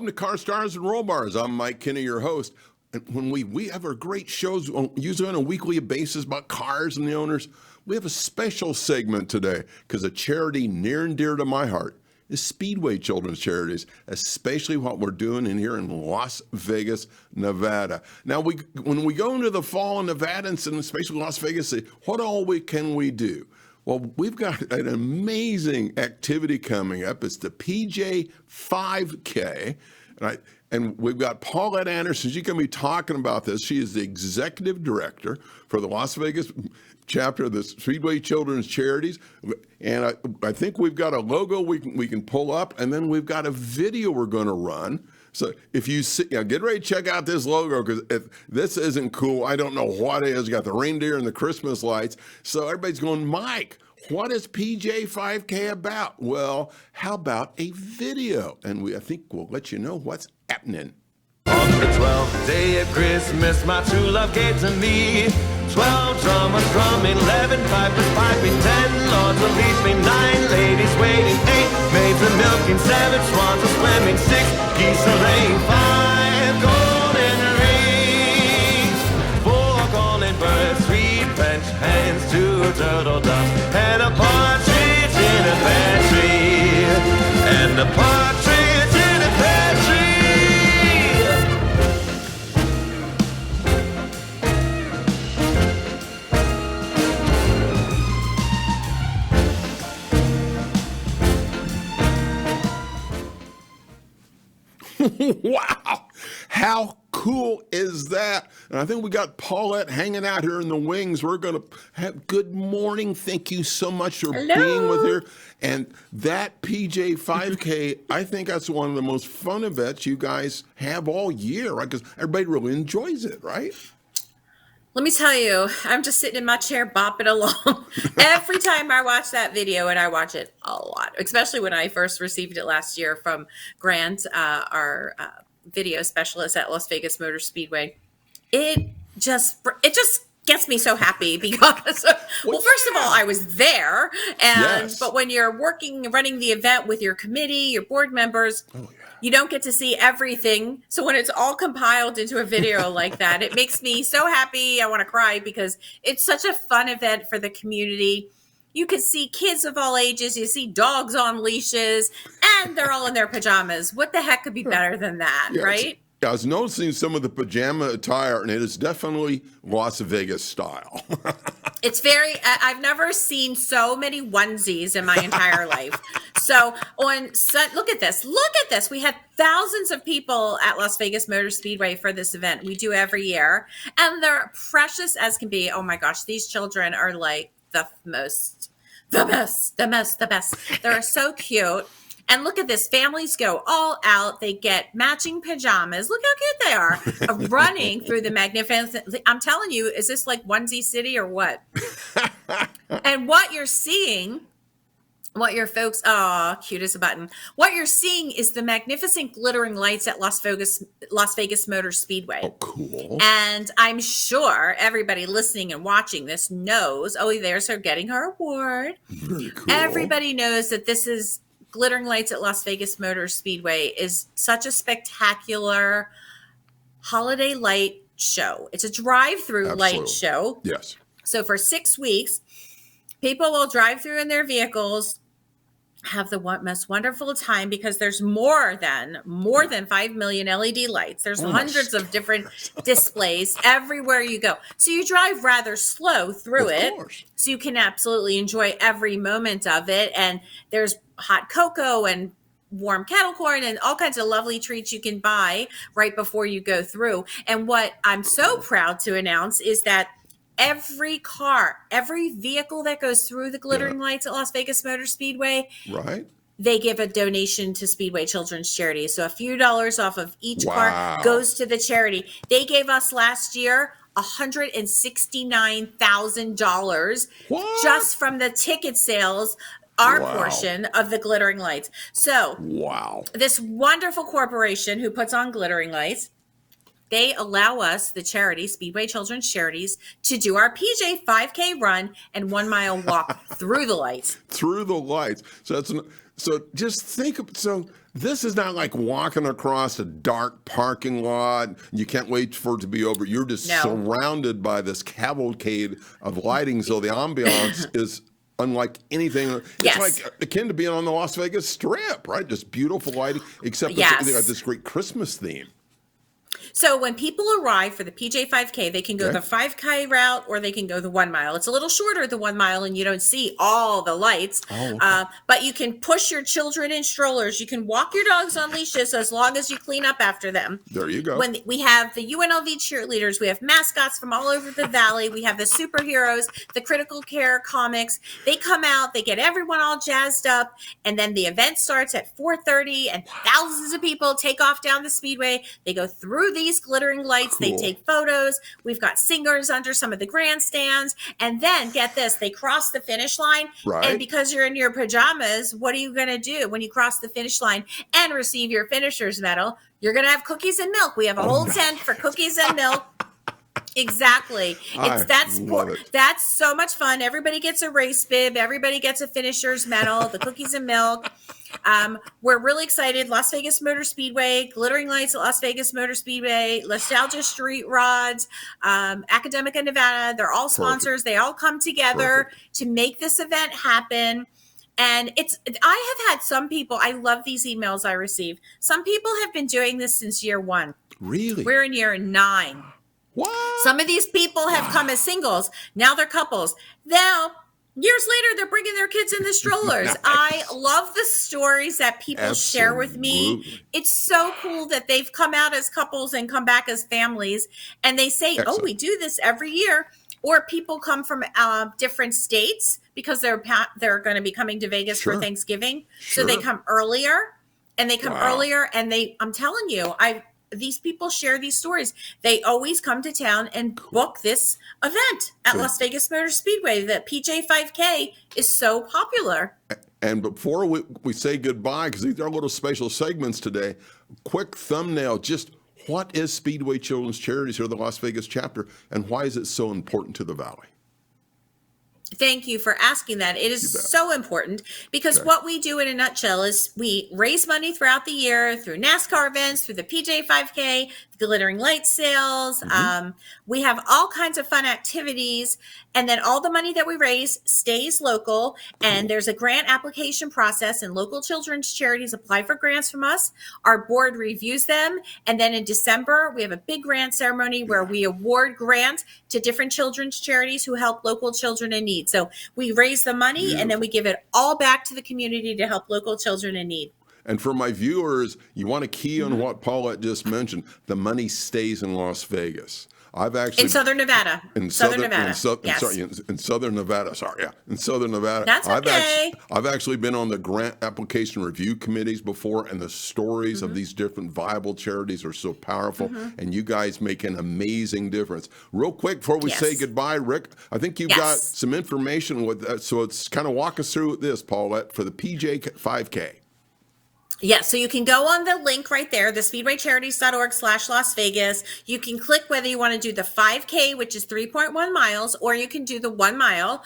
Welcome to Car Stars and Roll Bars. I'm Mike Kinney, your host. And when we have our great shows, usually on a weekly basis about cars and the owners, we have a special segment today because a charity near and dear to my heart is Speedway Children's Charities, especially what we're doing in here in Las Vegas, Nevada. Now, when we go into the fall in Nevada, and especially Las Vegas, what all can we do? Well, we've got an amazing activity coming up. It's the PJ 5K, and we've got Paulette Anderson. She's going to be talking about this. She is the executive director for the Las Vegas chapter of the Speedway Children's Charities. And I think we've got a logo we can pull up, and then we've got a video we're going to run. So if you see, get ready to check out this logo, because if this isn't cool, I don't know what is. You got the reindeer and the Christmas lights. So everybody's going, Mike, what is PJ 5K about? Well, how about a video? And I think we'll let you know what's happening. On the 12th day of Christmas, my true love gave to me 12 drummers drumming, 11 pipers piping, 10 lords will lead me, 9 ladies waiting, 8 maids a milking, 7 swans a swimming, 6 geese a laying, 5 golden rings, 4 golden birds, 3 French hens, 2 turtle doves, and a partridge in a pear tree, and a partridge in a pear tree. Wow, how cool is that? And I think we got Paulette hanging out here in the wings. We're going to have good morning. Thank you so much for being with her. And that PJ 5K, I think that's one of the most fun events you guys have all year, right? Because everybody really enjoys it, right? Let me tell you, I'm just sitting in my chair bopping along every time I watch that video, and I watch it a lot, especially when I first received it last year from Grant, our video specialist at Las Vegas Motor Speedway. It just gets me so happy because, well, first of all, I was there, but when you're running the event with your committee, your board members, you don't get to see everything. So when it's all compiled into a video like that, it makes me so happy. I want to cry because it's such a fun event for the community. You can see kids of all ages. You see dogs on leashes, and they're all in their pajamas. What the heck could be better than that, right? I was noticing some of the pajama attire, and it is definitely Las Vegas style. It's I've never seen so many onesies in my entire life. So look at this. We had thousands of people at Las Vegas Motor Speedway for this event. We do every year, and they're precious as can be. Oh my gosh, these children are like the best. They're so cute. And look at this. Families go all out. They get matching pajamas. Look how cute they are. Running through the magnificent. I'm telling you, is this like onesie city or what? And what you're seeing, cute as a button. What you're seeing is the magnificent glittering lights at Las Vegas Motor Speedway. Oh, cool. And I'm sure everybody listening and watching this knows, there's her getting her award. Very cool. Everybody knows that this is Glittering Lights at Las Vegas Motor Speedway is such a spectacular holiday light show. It's a drive-through light show. Yes. So for 6 weeks, people will drive through in their vehicles, have the most wonderful time because there's more than 5 million LED lights. There's hundreds of different displays everywhere you go. So you drive rather slow through it. So you can absolutely enjoy every moment of it. And there's hot cocoa and warm kettle corn and all kinds of lovely treats you can buy right before you go through. And what I'm so proud to announce is that every vehicle that goes through the glittering lights at Las Vegas Motor Speedway, right, they give a donation to Speedway Children's Charities. So a few dollars off of each car goes to the charity. They gave us last year $169,000 just from the ticket sales, our portion of the glittering lights. So this wonderful corporation who puts on glittering lights, they allow us, the charity, Speedway Children's Charities, to do our PJ 5K run and 1 mile walk through the lights. Through the lights. So So just think of, so this is not like walking across a dark parking lot. You can't wait for it to be over. You're just No. surrounded by this cavalcade of lighting. So the ambiance is unlike anything. It's Yes. like akin to being on the Las Vegas Strip, right? Just beautiful lighting, except Yes. they got this great Christmas theme. So when people arrive for the PJ 5K, they can go Okay. the 5K route or they can go the 1 mile. It's a little shorter, the 1 mile, and you don't see all the lights. Oh, okay. But you can push your children in strollers. You can walk your dogs on leashes as long as you clean up after them. There you go. When we have the UNLV cheerleaders, we have mascots from all over the valley. We have the superheroes, the critical care comics. They come out, they get everyone all jazzed up, and then the event starts at 4:30, and thousands of people take off down the Speedway. They go through these glittering lights. They Cool. take photos. We've got singers under some of the grandstands, and then get this: they cross the finish line, Right. and because you're in your pajamas, what are you going to do when you cross the finish line and receive your finisher's medal? You're going to have cookies and milk. We have a whole tent for cookies and milk. Exactly. I love it. That's so much fun. Everybody gets a race bib. Everybody gets a finisher's medal, the cookies and milk. We're really excited. Las Vegas Motor Speedway, glittering lights at Las Vegas Motor Speedway, Nostalgia Street Rods, Academica Nevada. They're all sponsors. They all come together to make this event happen. And I have had some people, I love these emails I receive. Some people have been doing this since year 1. Really? We're in year 9. What? Some of these people have come as singles. Now they're couples. Now, years later, they're bringing their kids in the strollers. Nice. I love the stories that people share with me. Absolutely. It's so cool that they've come out as couples and come back as families. And they say, Excellent. oh, we do this every year. Or people come from different states because they're going to be coming to Vegas Sure. for Thanksgiving. So they Sure. come earlier. And they come Wow. earlier. And I'm telling you, these people share these stories. They always come to town and book this event at Las Vegas Motor Speedway. The PJ 5K is so popular. And before we say goodbye, because these are little special segments today, quick thumbnail, just what is Speedway Children's Charities here, the Las Vegas chapter, and why is it so important to the Valley? Thank you for asking that. It is so important because what we do in a nutshell is we raise money throughout the year through NASCAR events, through the PJ 5K, the glittering light sales. We have all kinds of fun activities. And then all the money that we raise stays local. And there's a grant application process, and local children's charities apply for grants from us. Our board reviews them. And then in December, we have a big grant ceremony where we award grants to different children's charities who help local children in need. So we raise the money and then we give it all back to the community to help local children in need. And for my viewers, you want to key on what Paulette just mentioned. The money stays in Las Vegas. I've actually In Southern Nevada. in Southern Nevada. in Southern Nevada. Sorry, in Southern Nevada. That's okay. I've actually been on the grant application review committees before, and the stories of these different viable charities are so powerful. And you guys make an amazing difference. Real quick before we say goodbye, Rick, I think you've got some information with that. So it's kind of walk us through this, Paulette, for the PJ 5K. Yeah, so you can go on the link right there, the speedwaycharities.org/Las Vegas. You can click whether you want to do the 5K, which is 3.1 miles, or you can do the 1 mile.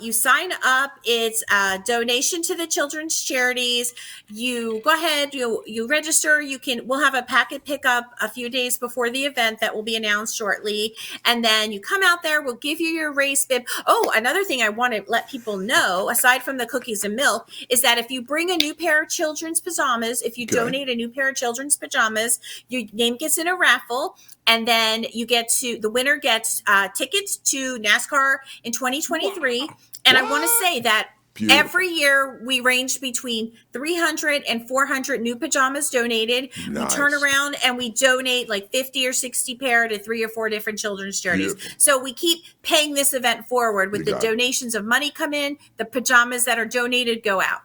You sign up. It's a donation to the children's charities. You go ahead, you register. We'll have a packet pickup a few days before the event that will be announced shortly. And then you come out there, we'll give you your race bib. Oh, another thing I want to let people know, aside from the cookies and milk, is that if you bring a new pair of children's pajamas, if you donate a new pair of children's pajamas, your name gets in a raffle, and then the winner gets tickets to NASCAR in 2023. And I want to say that every year we range between 300 and 400 new pajamas donated. Nice. We turn around and we donate like 50 or 60 pair to 3 or 4 different children's charities. Beautiful. So we keep paying this event forward with the donations of money come in, the pajamas that are donated go out.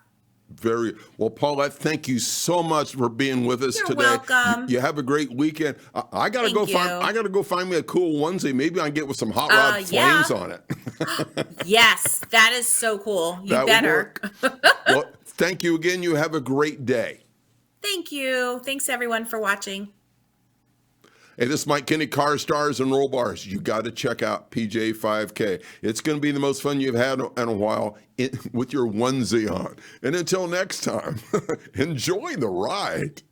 Very well, Paulette. Thank you so much for being with us today. You're welcome. You have a great weekend. I gotta go find. I gotta go find me a cool onesie. Maybe I can get with some hot rod flames on it. Yes, that is so cool. You That would better. work. Well, thank you again. You have a great day. Thank you. Thanks everyone for watching. Hey, this is Mike Kinney, Car Stars and Roll Bars. You got to check out PJ 5K. It's going to be the most fun you've had in a while with your onesie on. And until next time, enjoy the ride.